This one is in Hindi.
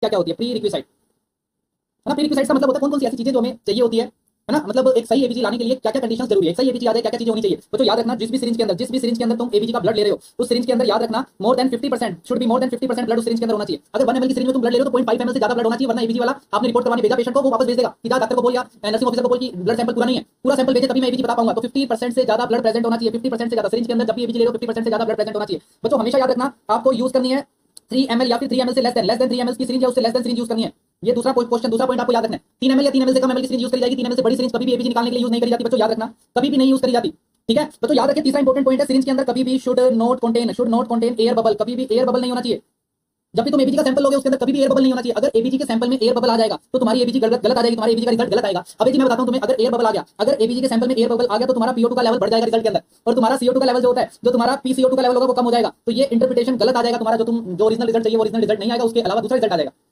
क्या क्या होती है, प्री रिक्विसाइट है ना। प्री रिक्विसाइट का मतलब होता है कौन कौन सी ऐसी चीजें जो हमें चाहिए होती है ना। मतलब एक सही एबीजी लाने के लिए क्या क्या कंडीशंस जरूरी है, सही एबीजी याद है क्या क्या चीजें होनी चाहिए। तो याद रखना जिस भी सिरिंज के अंदर तुम एबीजी का ब्लड ले रहे हो, उस सिरिंज के अंदर याद रखना more than 50% should be more than 50% blood उस सिरिंज के अंदर होना चाहिए। अगर 1 ml की सिरिंज में तुम ब्लड ले रहे हो तो 0.5 ml से ज्यादा ब्लड होना चाहिए, वरना एबीजी वाला आपने रिपोर्ट करवाने भेजा पेशेंट को, वो वापस भेज देगा कि जा डॉक्टर को बोल या नर्सिंग ऑफिसर को बोल कि ब्लड सैंपल पूरा नहीं है, पूरा सैंपल भेजे तभी मैं एबीजी बता पाऊंगा। तो 50% से ज्यादा ब्लड प्रेजेंट होना चाहिए, 50% से ज्यादा सिरिंज के अंदर जब भी एबीजी ले रहे हो 50% से ज्यादा ब्लड प्रेजेंट होना चाहिए। बच्चों हमेशा याद रखना आपको यूज करनी है 3 ml या फिर 3 ml से लेस देन 3 ml की सिरिंज या उससे लेस देन सिरिंज यूज करनी है। ये दूसरा क्वेश्चन, दूसरा पॉइंट आपको याद रखना है। 3 ml या 3 ml से कम ml की सिरिंज यूज करी जाएगी, 3 ml से बड़ी सिरिंज कभी भी एबीजी निकालने के लिए यूज नहीं करी जाती बच्चों, याद रखना कभी भी नहीं यूज करी जाती। ठीक है, तो याद रखिए तीसरा इंपॉर्टेंट पॉइंट है सिरिंज के अंदर कभी भी should not contain air bubble, कभी भी एयर बबल नहीं होना चाहिए। जब भी तुम एबीजी का सैंपल लोगे उसके अंदर कभी भी एयर बबल नहीं होना चाहिए। अगर एबीजी के सैंपल में एयर बबल आ जाएगा तो तुम्हारी एबीजी गलत आ जाएगी, तुम्हारी एबीजी का रिजल्ट गलत आएगा। अब जी मैं बताता हूं तुम्हें, अगर एयर बबल आ गया, अगर एबीजी के सैंपल में एयर बबल आ गया तो तुम्हारा PO2 का लेवल बढ़ जाएगा रिजल्ट के अंदर, और तुम्हारा CO2 का लेवल जो होता है, जो तुम्हारा PCO2 का लेवल होगा वो कम हो जाएगा। तो ये इंटरप्रिटेशन गलत आ जाएगा तुम्हारा, जो ओरिजिनल रिजल्ट चाहिए वो ओरिजिनल रिजल्ट नहीं आएगा, उसके अलावा दूसरा रिजल्ट आ जाएगा।